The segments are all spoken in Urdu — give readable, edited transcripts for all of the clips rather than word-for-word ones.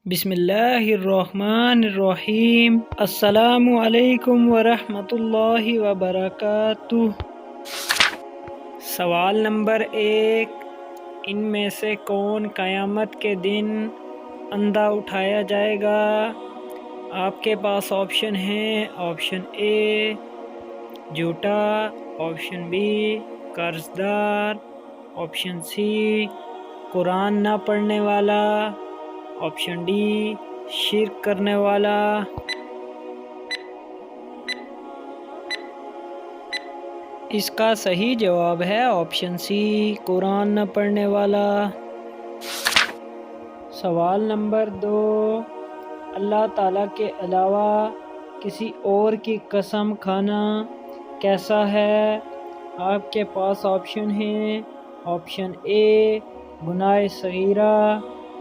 بسم اللہ الرحمن الرحیم۔ السلام علیکم ورحمۃ اللہ وبرکاتہ۔ سوال نمبر 1، ان میں سے کون قیامت کے دن اندھا اٹھایا جائے گا؟ آپ کے پاس آپشن ہیں: آپشن اے جھوٹا، آپشن بی قرض دار، آپشن سی قرآن نہ پڑھنے والا، آپشن ڈی شرک کرنے والا۔ اس کا صحیح جواب ہے آپشن سی قرآن نہ پڑھنے والا۔ سوال نمبر 2، اللہ تعالیٰ کے علاوہ کسی اور کی قسم کھانا کیسا ہے؟ آپ کے پاس آپشن ہیں: آپشن اے گناہ صغیرہ،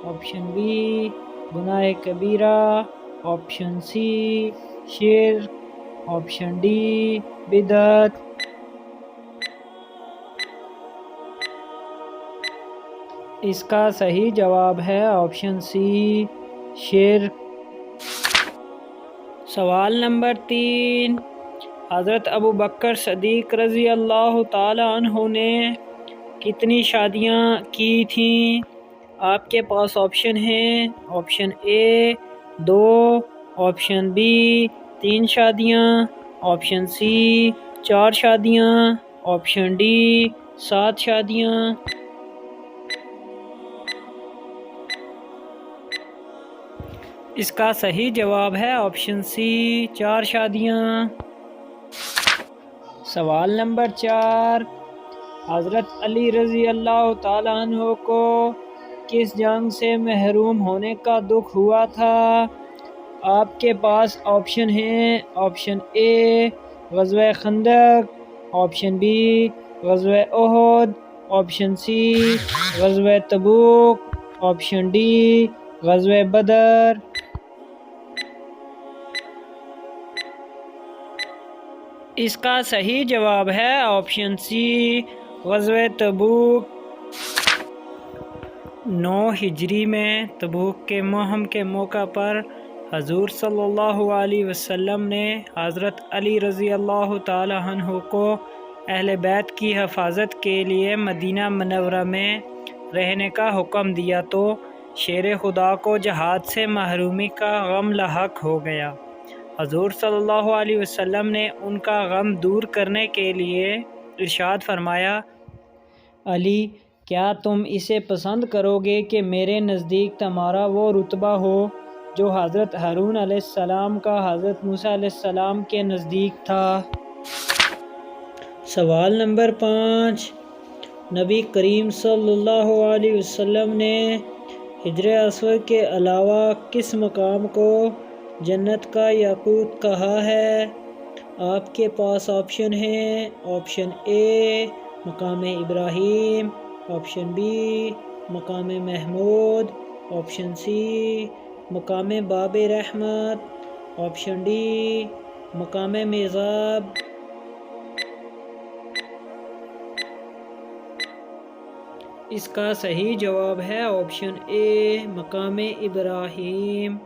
آپشن بی گناہ کبیرہ، آپشن سی شرک، آپشن ڈی بدعت۔ اس کا صحیح جواب ہے آپشن سی شرک۔ سوال نمبر 3، حضرت ابوبکر صدیق رضی اللہ تعالی عنہ نے کتنی شادیاں کی تھیں؟ آپ کے پاس آپشن ہیں: آپشن اے 2، آپشن بی 3 شادیاں، آپشن سی 4 شادیاں، آپشن ڈی 7 شادیاں۔ اس کا صحیح جواب ہے آپشن سی 4 شادیاں۔ سوال نمبر 4، حضرت علی رضی اللہ تعالیٰ عنہ کو کس جنگ سے محروم ہونے کا دکھ ہوا تھا؟ آپ کے پاس آپشن ہیں: آپشن اے غزوہ خندق، آپشن بی غزوہ احد، آپشن سی غزوہ تبوک، آپشن ڈی غزوہ بدر۔ اس کا صحیح جواب ہے آپشن سی غزوہ تبوک۔ 9 ہجری میں تبوک کے مہم کے موقع پر حضور صلی اللہ علیہ وسلم نے حضرت علی رضی اللہ تعالی عنہ کو اہل بیت کی حفاظت کے لیے مدینہ منورہ میں رہنے کا حکم دیا تو شیر خدا کو جہاد سے محرومی کا غم لاحق ہو گیا۔ حضور صلی اللہ علیہ وسلم نے ان کا غم دور کرنے کے لیے ارشاد فرمایا: علی، کیا تم اسے پسند کرو گے کہ میرے نزدیک تمہارا وہ رتبہ ہو جو حضرت ہارون علیہ السلام کا حضرت موسیٰ علیہ السلام کے نزدیک تھا؟ سوال نمبر 5، نبی کریم صلی اللہ علیہ وسلم نے حجر اسود کے علاوہ کس مقام کو جنت کا یاقوت کہا ہے؟ آپ کے پاس آپشن ہیں: آپشن اے مقام ابراہیم، آپشن بی مقام محمود، آپشن سی مقام باب رحمت، آپشن ڈی مقام میزاب۔ اس کا صحیح جواب ہے آپشن اے مقام ابراہیم۔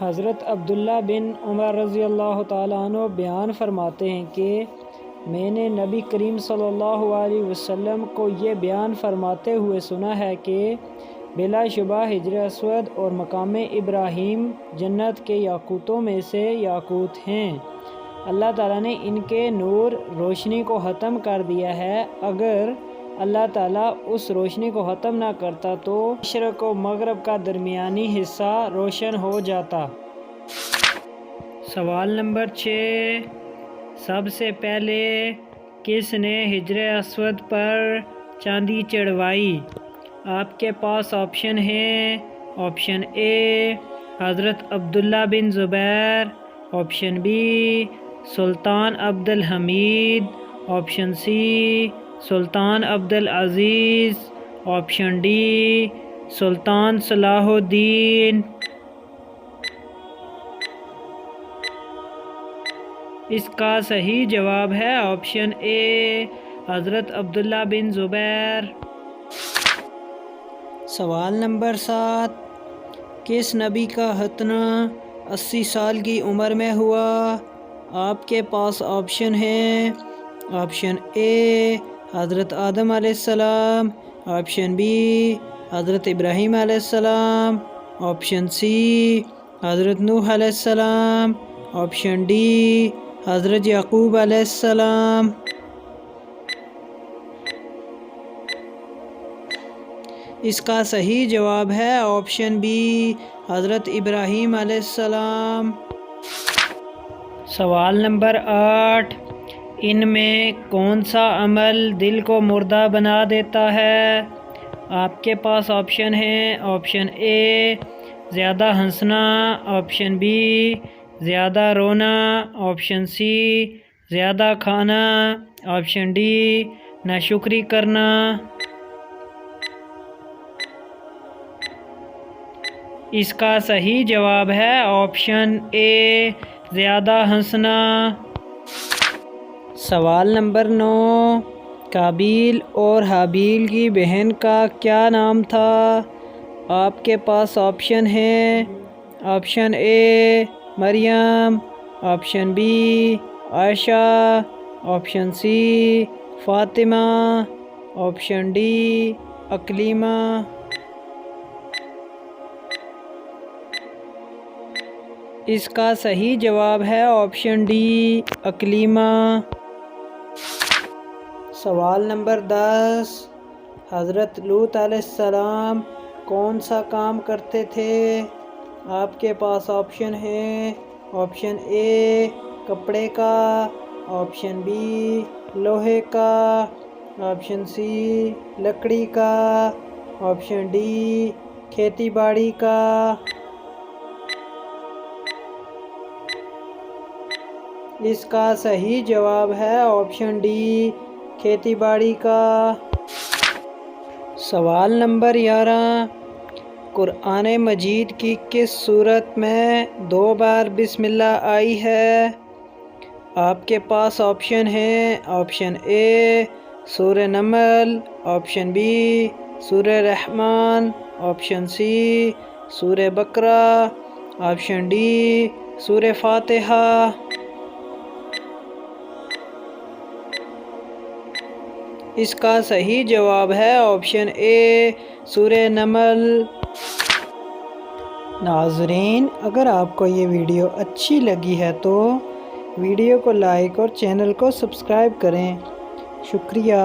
حضرت عبداللہ بن عمر رضی اللہ تعالیٰ عنہ بیان فرماتے ہیں کہ میں نے نبی کریم صلی اللہ علیہ وسلم کو یہ بیان فرماتے ہوئے سنا ہے کہ بلا شبہ حجر اسود اور مقام ابراہیم جنت کے یاقوتوں میں سے یاقوت ہیں۔ اللہ تعالیٰ نے ان کے نور روشنی کو ختم کر دیا ہے۔ اگر اللہ تعالیٰ اس روشنی کو ختم نہ کرتا تو مشرق و مغرب کا درمیانی حصہ روشن ہو جاتا۔ سوال نمبر 6، سب سے پہلے کس نے حجر اسود پر چاندی چڑھوائی؟ آپ کے پاس آپشن ہیں: آپشن اے حضرت عبداللہ بن زبیر، آپشن بی سلطان عبد الحمید، آپشن سی سلطان عبد العزیز، آپشن ڈی سلطان صلاح الدین۔ اس کا صحیح جواب ہے آپشن اے حضرت عبداللہ بن زبیر۔ سوال نمبر 7، کس نبی کا ختنہ 80 سال کی عمر میں ہوا؟ آپ کے پاس آپشن ہیں۔ آپشن اے حضرت آدم علیہ السلام، آپشن بی حضرت ابراہیم علیہ السلام، آپشن سی حضرت نوح علیہ السلام، آپشن ڈی حضرت یعقوب علیہ السلام۔ اس کا صحیح جواب ہے آپشن بی حضرت ابراہیم علیہ السلام۔ سوال نمبر 8، ان میں کون سا عمل دل کو مردہ بنا دیتا ہے؟ آپ کے پاس آپشن ہیں۔ آپشن اے زیادہ ہنسنا، آپشن بی زیادہ رونا، آپشن سی زیادہ کھانا، آپشن ڈی ناشکری کرنا۔ اس کا صحیح جواب ہے آپشن اے زیادہ ہنسنا۔ سوال نمبر 9، قابیل اور حابیل کی بہن کا کیا نام تھا؟ آپ کے پاس آپشن ہیں۔ Option A Maryam, option B Ayesha, option C Fatima, option D Aklima. اس کا صحیح جواب ہے آپشن ڈی اکلیمہ۔ سوال نمبر 10، حضرت لوط علیہ السلام کون سا کام کرتے تھے؟ آپ کے پاس آپشن ہیں۔ آپشن اے کپڑے کا، آپشن بی لوہے کا، آپشن سی لکڑی کا، آپشن ڈی کھیتی باڑی کا۔ اس کا صحیح جواب ہے آپشن ڈی کھیتی باڑی کا۔ سوال نمبر 11، قرآن مجید کی کس سورت میں 2 بار بسم اللہ آئی ہے؟ آپ کے پاس آپشن ہیں۔ آپشن اے سورہ نمل، آپشن بی سورہ رحمان، آپشن سی سورہ بقرہ، آپشن ڈی سورہ فاتحہ۔ اس کا صحیح جواب ہے آپشن اے سورہ نمل۔ ناظرین، اگر آپ کو یہ ویڈیو اچھی لگی ہے تو ویڈیو کو لائک اور چینل کو سبسکرائب کریں۔ شکریہ۔